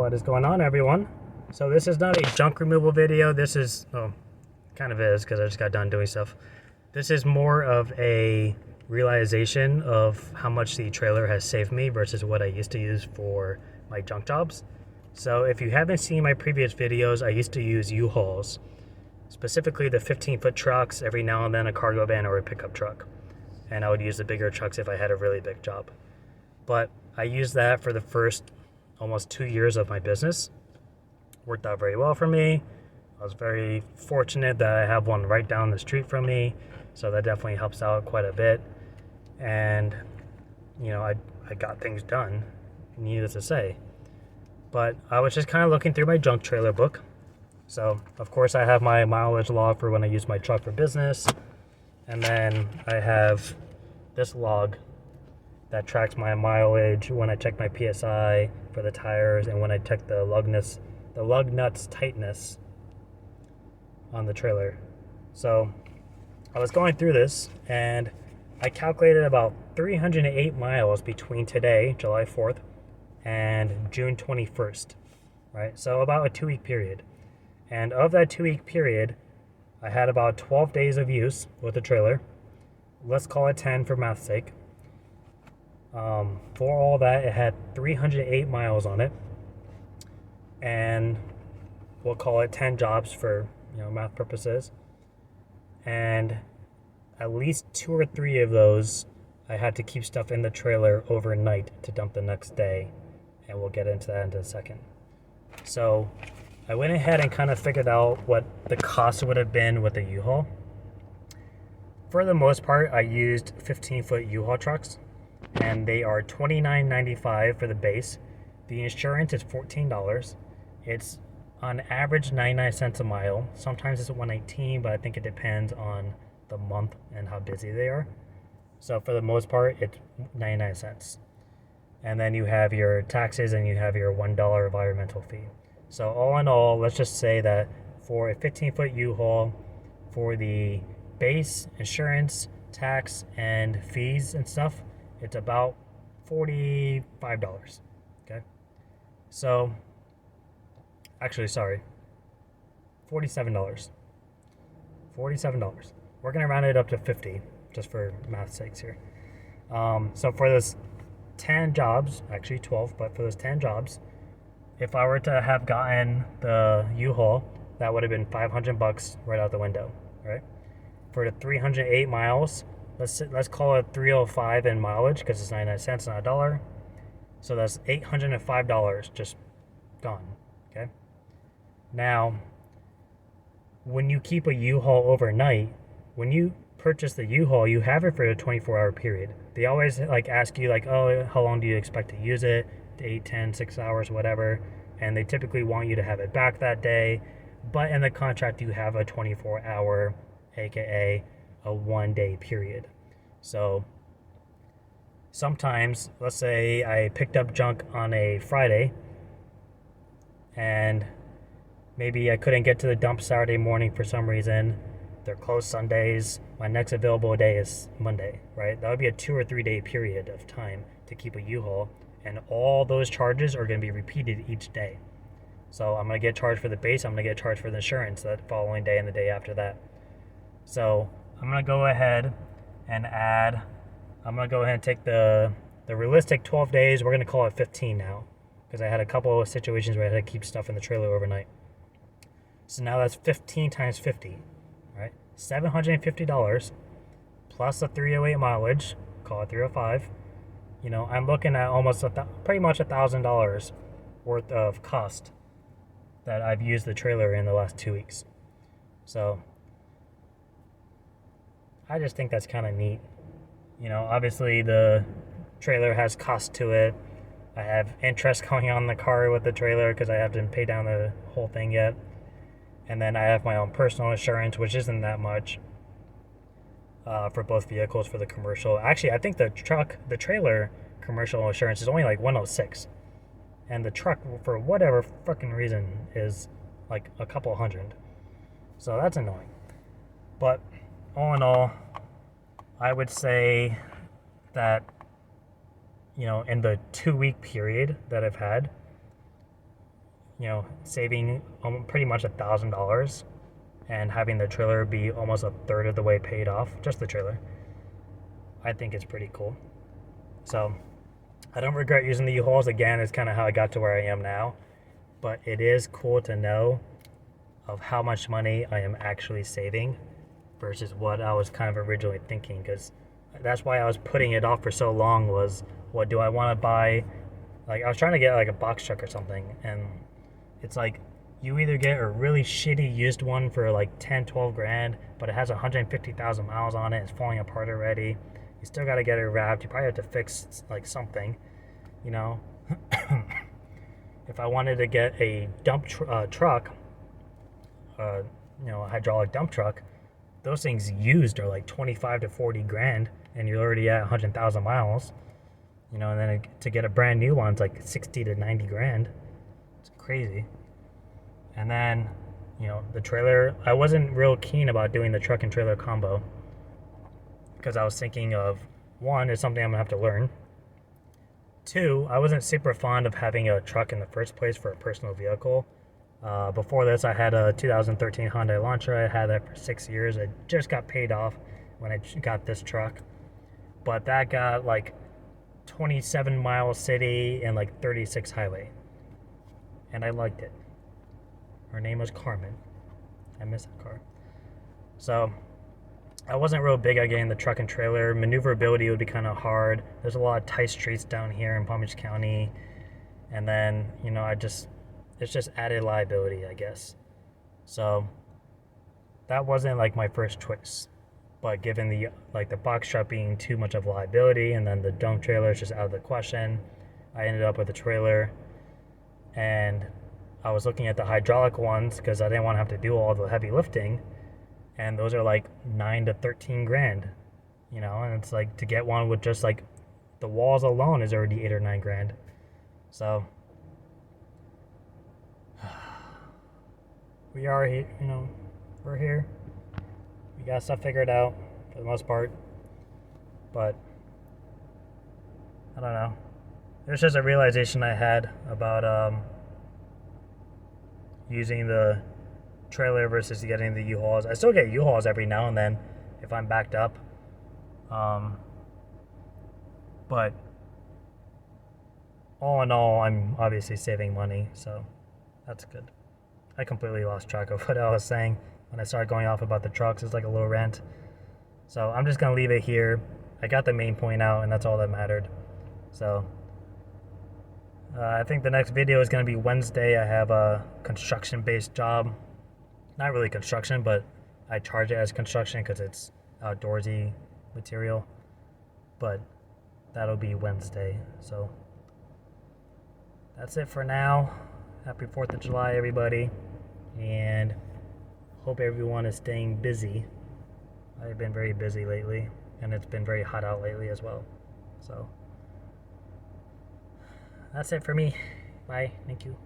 What is going on, everyone? So this is not a junk removal video. This is, kind of is because I just got done doing stuff. This is more of a realization of how much the trailer has saved me versus what I used to use for my junk jobs. So if you haven't seen my previous videos, I used to use Uhuals, specifically the 15-foot trucks, every now and then a cargo van or a pickup truck. And I would use the bigger trucks if I had a really big job. But I used that for the first almost 2 years of my business. Worked out very well for me. I was very fortunate that I have one right down the street from me, so that definitely helps out quite a bit. And I got things done, needless to say. But I was just kind of looking through my junk trailer book. So of course I have my mileage log for when I use my truck for business, and then I have this log that tracks my mileage when I check my PSI for the tires and when I check the lug nuts tightness on the trailer. So I was going through this and I calculated about 308 miles between today, July 4th, and June 21st, right? So about a 2-week period. And of that 2-week period, I had about 12 days of use with the trailer. Let's call it 10 for math's sake. For all that, it had 308 miles on it, and we'll call it 10 jobs for math purposes. And at least 2 or 3 of those, I had to keep stuff in the trailer overnight to dump the next day, and we'll get into that in a second. So I went ahead and kind of figured out what the cost would have been with the U-Haul. For the most part, I used 15-foot U-Haul trucks, and they are $29.95 for the base. The insurance is $14. It's on average 99 cents a mile. Sometimes it's $1.18, but I think it depends on the month and how busy they are. So for the most part, it's 99 cents. And then you have your taxes and you have your $1 environmental fee. So all in all, let's just say that for a 15-foot U-Haul, for the base, insurance, tax, and fees and stuff, it's about $45, okay? So, actually, sorry, $47. $47. We're gonna round it up to 50, just for math's sakes here. So for those 10 jobs, actually 12, but for those 10 jobs, if I were to have gotten the U-Haul, that would have been $500 right out the window, right? For the 308 miles, let's call it 305 in mileage because it's 99 cents, not $1. So that's $805 just gone, okay? Now, when you keep a U-Haul overnight, when you purchase the U-Haul, you have it for a 24-hour period. They always ask you oh, how long do you expect to use it? 8, 10, 6 hours, whatever. And they typically want you to have it back that day. But in the contract, you have a 24-hour, aka a 1-day period. So sometimes, let's say I picked up junk on a Friday and maybe I couldn't get to the dump Saturday morning for some reason. They're closed Sundays. My next available day is Monday, right? That would be a 2 or 3 day period of time to keep a U-Haul, and all those charges are going to be repeated each day. So I'm going to get charged for the base, I'm going to get charged for the insurance that following day and the day after that. So I'm going to go ahead and take the realistic 12 days, we're going to call it 15 now, because I had a couple of situations where I had to keep stuff in the trailer overnight. So now that's 15 times 50, right? $750 plus the 308 mileage, call it 305. I'm looking at almost pretty much $1,000 worth of cost that I've used the trailer in the last 2 weeks. So I just think that's kind of neat. Obviously the trailer has cost to it. I have interest going on the car with the trailer because I haven't paid down the whole thing yet. And then I have my own personal insurance, which isn't that much for both vehicles for the commercial. Actually, I think the trailer commercial insurance is only $106. And the truck, for whatever fucking reason, is a couple hundred. So that's annoying. But all in all, I would say that, in the 2-week period that I've had, saving pretty much $1,000 and having the trailer be almost a third of the way paid off, just the trailer. I think it's pretty cool. So I don't regret using the U-Hauls. Again, it's kind of how I got to where I am now. But it is cool to know of how much money I am actually saving versus what I was kind of originally thinking, because that's why I was putting it off for so long. Was, what do I want to buy? Like, I was trying to get like a box truck or something, and it's like you either get a really shitty used one for like 10, 12 grand, but it has 150,000 miles on it, it's falling apart already. You still got to get it wrapped. You probably have to fix like something, you know. If I wanted to get a dump truck, a hydraulic dump truck, those things used are like 25 to 40 grand, and you're already at 100,000 miles, and then to get a brand new one, it's like 60 to 90 grand. It's crazy. And then, the trailer, I wasn't real keen about doing the truck and trailer combo because I was thinking of, one, it's something I'm gonna have to learn. Two, I wasn't super fond of having a truck in the first place for a personal vehicle. Before this, I had a 2013 Hyundai Elantra. I had that for 6 years. I just got paid off when I got this truck. But that got like 27 miles city and like 36 highway. And I liked it. Her name was Carmen. I miss that car. So I wasn't real big at getting the truck and trailer. Maneuverability would be kind of hard. There's a lot of tight streets down here in Palm Beach County. And then, it's just added liability, I guess. So that wasn't like my first choice. But given the box truck being too much of liability, and then the dump trailer is just out of the question, I ended up with the trailer. And I was looking at the hydraulic ones because I didn't want to have to do all the heavy lifting. And those are like 9 to 13 grand, and it's like to get one with just like the walls alone is already 8 or 9 grand. So we are here, we're here. We got stuff figured out for the most part, but I don't know. There's just a realization I had about using the trailer versus getting the U-Hauls. I still get U-Hauls every now and then if I'm backed up. But all in all, I'm obviously saving money, so that's good. I completely lost track of what I was saying when I started going off about the trucks. It's like a little rant. So I'm just going to leave it here. I got the main point out, and that's all that mattered. So I think the next video is going to be Wednesday. I have a construction-based job. Not really construction, but I charge it as construction because it's outdoorsy material. But that'll be Wednesday. So that's it for now. Happy 4th of July, everybody. And hope everyone is staying busy. I've been very busy lately, and it's been very hot out lately as well. So that's it for me. Bye. Thank you.